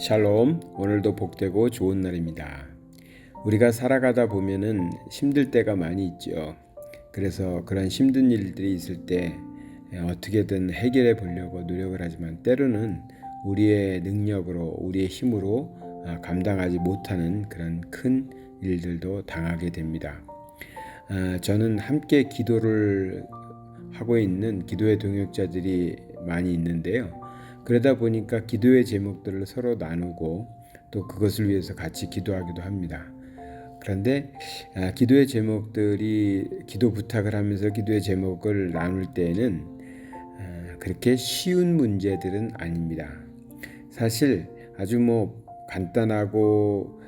샬롬, 오늘도 복되고 좋은 날입니다. 우리가 살아가다 보면은 힘들 때가 많이 있죠. 그래서 그런 힘든 일들이 있을 때 어떻게든 해결해 보려고 노력을 하지만 때로는 우리의 능력으로, 우리의 힘으로 감당하지 못하는 그런 큰 일들도 당하게 됩니다. 저는 함께 기도를 하고 있는 기도의 동역자들이 많이 있는데요. 그러다 보니까 기도의 제목들을 서로 나누고 또 그것을 위해서 같이 기도하기도 합니다. 그런데 기도의 제목들이 기도 부탁을 하면서 기도의 제목을 나눌 때에는 그렇게 쉬운 문제들은 아닙니다. 사실 아주 간단하고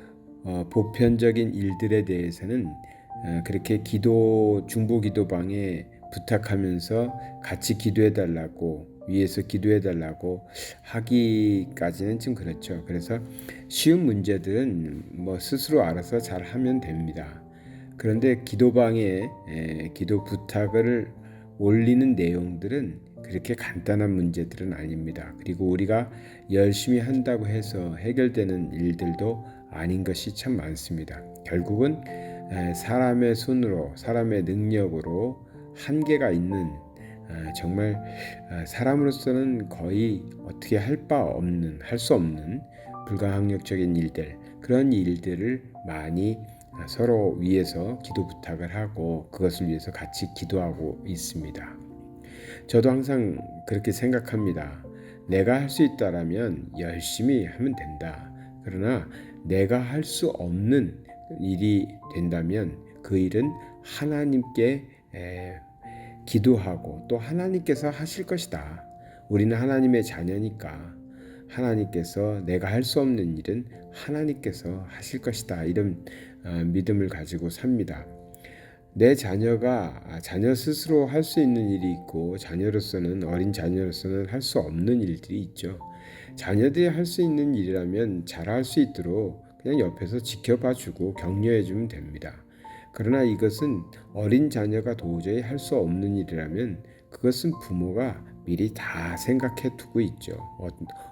보편적인 일들에 대해서는 그렇게 중보 기도방에 부탁하면서 같이 기도해 달라고 위에서 기도해 달라고 하기까지는 좀 그렇죠. 그래서 쉬운 문제들은 스스로 알아서 잘 하면 됩니다. 그런데 기도방에 기도 부탁을 올리는 내용들은 그렇게 간단한 문제들은 아닙니다. 그리고 우리가 열심히 한다고 해서 해결되는 일들도 아닌 것이 참 많습니다. 결국은 사람의 손으로, 사람의 능력으로 한계가 있는 정말 사람으로서는 거의 어떻게 할 수 없는 불가항력적인 일들, 그런 일들을 많이 서로 위해서 기도 부탁을 하고 그것을 위해서 같이 기도하고 있습니다. 저도 항상 그렇게 생각합니다. 내가 할 수 있다라면 열심히 하면 된다. 그러나 내가 할 수 없는 일이 된다면 그 일은 하나님께 기도하고 또 하나님께서 하실 것이다. 우리는 하나님의 자녀니까 하나님께서 내가 할 수 없는 일은 하나님께서 하실 것이다. 이런 믿음을 가지고 삽니다. 내 자녀가 자녀 스스로 할 수 있는 일이 있고 어린 자녀로서는 할 수 없는 일들이 있죠. 자녀들이 할 수 있는 일이라면 잘할 수 있도록 그냥 옆에서 지켜봐주고 격려해주면 됩니다. 그러나 이것은 어린 자녀가 도저히 할 수 없는 일이라면 그것은 부모가 미리 다 생각해 두고 있죠.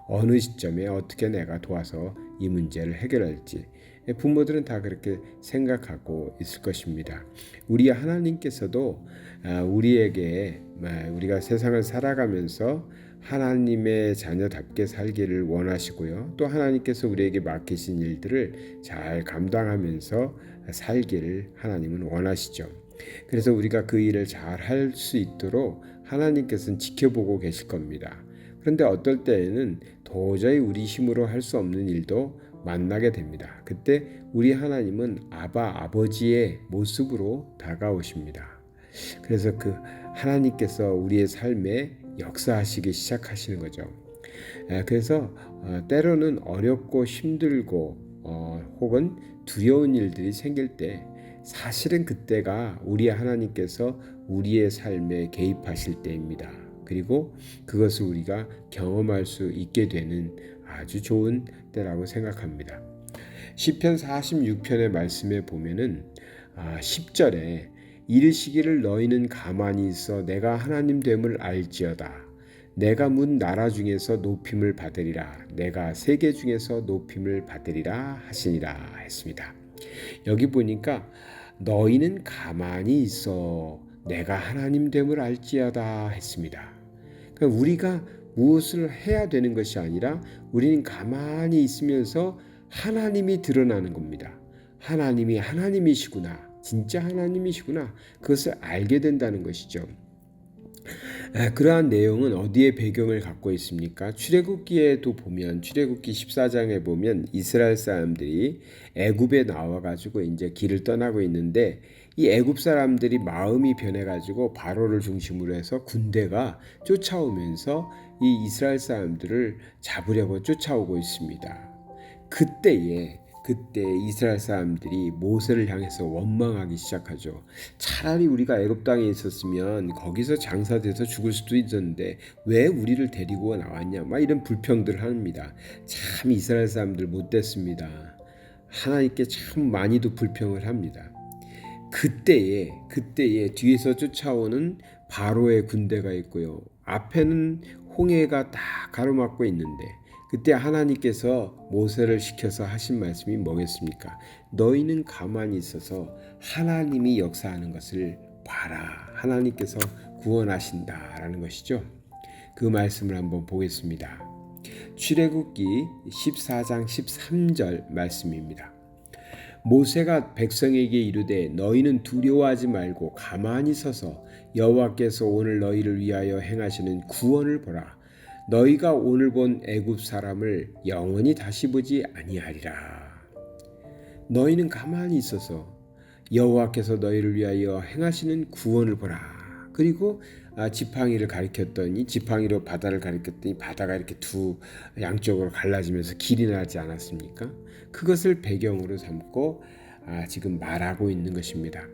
어느 시점에 어떻게 내가 도와서 이 문제를 해결할지 부모들은 다 그렇게 생각하고 있을 것입니다. 우리 하나님께서도 우리에게 우리가 세상을 살아가면서 하나님의 자녀답게 살기를 원하시고요. 또 하나님께서 우리에게 맡기신 일들을 잘 감당하면서 살기를 하나님은 원하시죠. 그래서 우리가 그 일을 잘 할 수 있도록 하나님께서는 지켜보고 계실 겁니다. 그런데 어떨 때에는 도저히 우리 힘으로 할 수 없는 일도 만나게 됩니다. 그때 우리 하나님은 아버지의 모습으로 다가오십니다. 그래서 그 하나님께서 우리의 삶에 역사하시기 시작하시는 거죠. 그래서 때로는 어렵고 힘들고 혹은 두려운 일들이 생길 때 사실은 그때가 우리 하나님께서 우리의 삶에 개입하실 때입니다. 그리고 그것을 우리가 경험할 수 있게 되는 아주 좋은 때라고 생각합니다. 시편 46편의 말씀에 보면은 10절에 이르시기를 너희는 가만히 있어 내가 하나님 됨을 알지어다. 내가 문 나라 중에서 높임을 받으리라. 내가 세계 중에서 높임을 받으리라 하시니라 했습니다. 여기 보니까 너희는 가만히 있어 내가 하나님 됨을 알지어다 했습니다. 그러니까 우리가 무엇을 해야 되는 것이 아니라 우리는 가만히 있으면서 하나님이 드러나는 겁니다. 하나님이 하나님이시구나. 진짜 하나님이시구나. 그것을 알게 된다는 것이죠. 그러한 내용은 어디에 배경을 갖고 있습니까? 출애굽기에도 보면 출애굽기 14장에 보면 이스라엘 사람들이 애굽에 나와 가지고 이제 길을 떠나고 있는데 이 애굽 사람들이 마음이 변해 가지고 바로를 중심으로 해서 군대가 쫓아오면서 이 이스라엘 사람들을 잡으려고 쫓아오고 있습니다. 그때 이스라엘 사람들이 모세를 향해서 원망하기 시작하죠. 차라리 우리가 애굽 땅에 있었으면 거기서 장사돼서 죽을 수도 있었는데 왜 우리를 데리고 나왔냐? 이런 불평들을 합니다. 참 이스라엘 사람들 못됐습니다. 하나님께 참 많이도 불평을 합니다. 그때에 뒤에서 쫓아오는 바로의 군대가 있고요. 앞에는 홍해가 다 가로막고 있는데 그때 하나님께서 모세를 시켜서 하신 말씀이 뭐겠습니까? 너희는 가만히 있어서 하나님이 역사하는 것을 봐라. 하나님께서 구원하신다라는 것이죠. 그 말씀을 한번 보겠습니다. 출애굽기 14장 13절 말씀입니다. 모세가 백성에게 이르되 너희는 두려워하지 말고 가만히 서서 여호와께서 오늘 너희를 위하여 행하시는 구원을 보라. 너희가 오늘 본 애굽 사람을 영원히 다시 보지 아니하리라. 너희는 가만히 있어서 여호와께서 너희를 위하여 행하시는 구원을 보라. 그리고 지팡이를 가리켰더니 지팡이로 바다를 가리켰더니 바다가 이렇게 두 양쪽으로 갈라지면서 길이 나지 않았습니까? 그것을 배경으로 삼고 지금 말하고 있는 것입니다.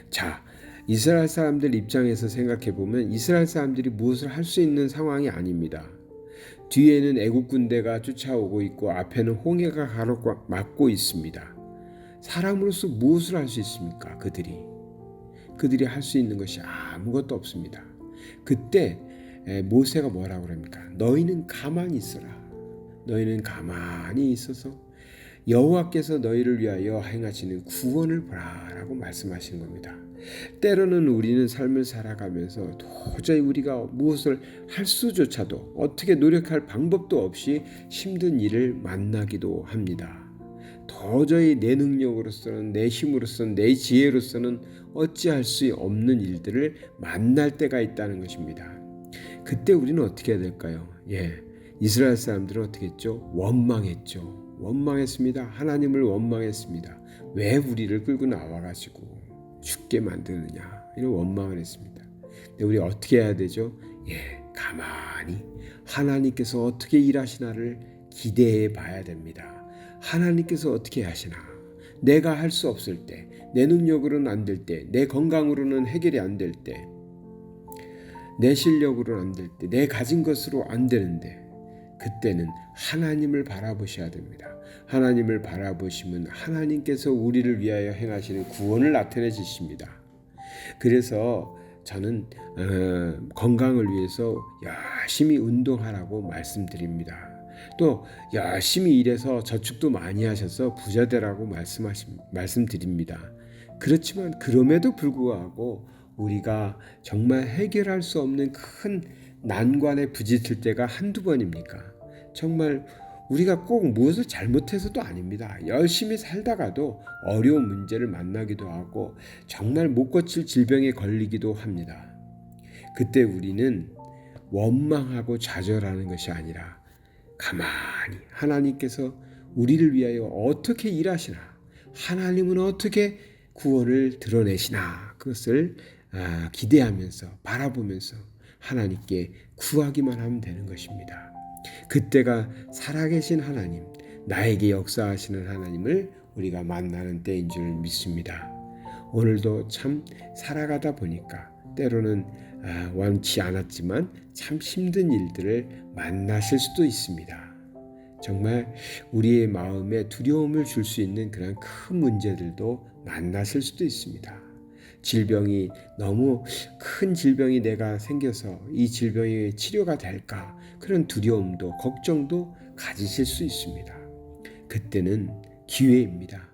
자, 이스라엘 사람들 입장에서 생각해 보면 이스라엘 사람들이 무엇을 할 수 있는 상황이 아닙니다. 뒤에는 애국 군대가 쫓아오고 있고 앞에는 홍해가 가로막고 있습니다. 사람으로서 무엇을 할 수 있습니까? 그들이 할 수 있는 것이 아무것도 없습니다. 그때 모세가 뭐라고 합니까? 너희는 가만히 있어라. 너희는 가만히 있어서 여호와께서 너희를 위하여 행하시는 구원을 보라 라고 말씀하시는 겁니다. 때로는 우리는 삶을 살아가면서 도저히 우리가 무엇을 할 수조차도 어떻게 노력할 방법도 없이 힘든 일을 만나기도 합니다. 도저히 내 능력으로서는 내 힘으로서는 내 지혜로서는 어찌할 수 없는 일들을 만날 때가 있다는 것입니다. 그때 우리는 어떻게 해야 될까요? 이스라엘 사람들은 어떻게 했죠? 원망했습니다. 하나님을 원망했습니다. 왜 우리를 끌고 나와가지고 죽게 만드느냐 이런 원망을 했습니다. 근데 우리 어떻게 해야 되죠? 가만히 하나님께서 어떻게 일하시나를 기대해 봐야 됩니다. 하나님께서 어떻게 하시나? 내가 할 수 없을 때, 내 능력으로는 안 될 때, 내 건강으로는 해결이 안 될 때, 내 실력으로는 안 될 때, 내 가진 것으로 안 되는데 그때는 하나님을 바라보셔야 됩니다. 하나님을 바라보시면 하나님께서 우리를 위하여 행하시는 구원을 나타내 주십니다. 그래서 저는 건강을 위해서 열심히 운동하라고 말씀드립니다. 또 열심히 일해서 저축도 많이 하셔서 부자 되라고 말씀드립니다. 그렇지만 그럼에도 불구하고 우리가 정말 해결할 수 없는 큰 난관에 부딪힐 때가 한두 번입니까? 정말 우리가 꼭 무엇을 잘못해서도 아닙니다. 열심히 살다가도 어려운 문제를 만나기도 하고 정말 못 고칠 질병에 걸리기도 합니다. 그때 우리는 원망하고 좌절하는 것이 아니라 가만히 하나님께서 우리를 위하여 어떻게 일하시나, 하나님은 어떻게 구원을 드러내시나, 그것을 기대하면서 바라보면서 하나님께 구하기만 하면 되는 것입니다. 그때가 살아계신 하나님, 나에게 역사하시는 하나님을 우리가 만나는 때인 줄 믿습니다. 오늘도 참 살아가다 보니까 때로는 원치 않았지만 참 힘든 일들을 만나실 수도 있습니다. 정말 우리의 마음에 두려움을 줄 수 있는 그런 큰 문제들도 만나실 수도 있습니다. 질병이 너무 큰 질병이 내가 생겨서 이 질병이 치료가 될까, 그런 두려움도 걱정도 가지실 수 있습니다. 그때는 기회입니다.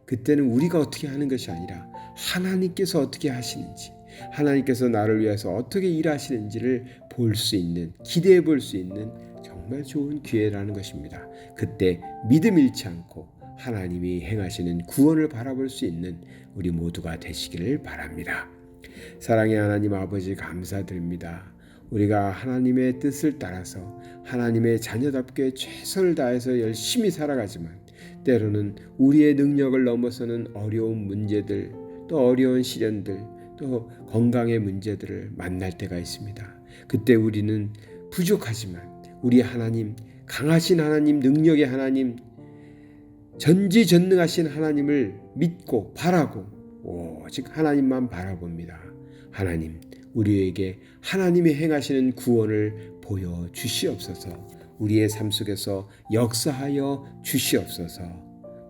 그때는 우리가 어떻게 하는 것이 아니라 하나님께서 어떻게 하시는지, 하나님께서 나를 위해서 어떻게 일하시는지를 볼 수 있는, 기대해 볼 수 있는 정말 좋은 기회라는 것입니다. 그때 믿음 잃지 않고 하나님이 행하시는 구원을 바라볼 수 있는 우리 모두가 되시기를 바랍니다. 사랑의 하나님 아버지, 감사드립니다. 우리가 하나님의 뜻을 따라서 하나님의 자녀답게 최선을 다해서 열심히 살아가지만 때로는 우리의 능력을 넘어서는 어려운 문제들, 또 어려운 시련들, 또 건강의 문제들을 만날 때가 있습니다. 그때 우리는 부족하지만 우리 하나님, 강하신 하나님, 능력의 하나님, 전지전능하신 하나님을 믿고 바라고 오직 하나님만 바라봅니다. 하나님, 우리에게 하나님이 행하시는 구원을 보여주시옵소서. 우리의 삶 속에서 역사하여 주시옵소서.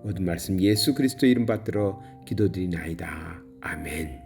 모든 말씀 예수 그리스도 이름 받들어 기도드리나이다. 아멘.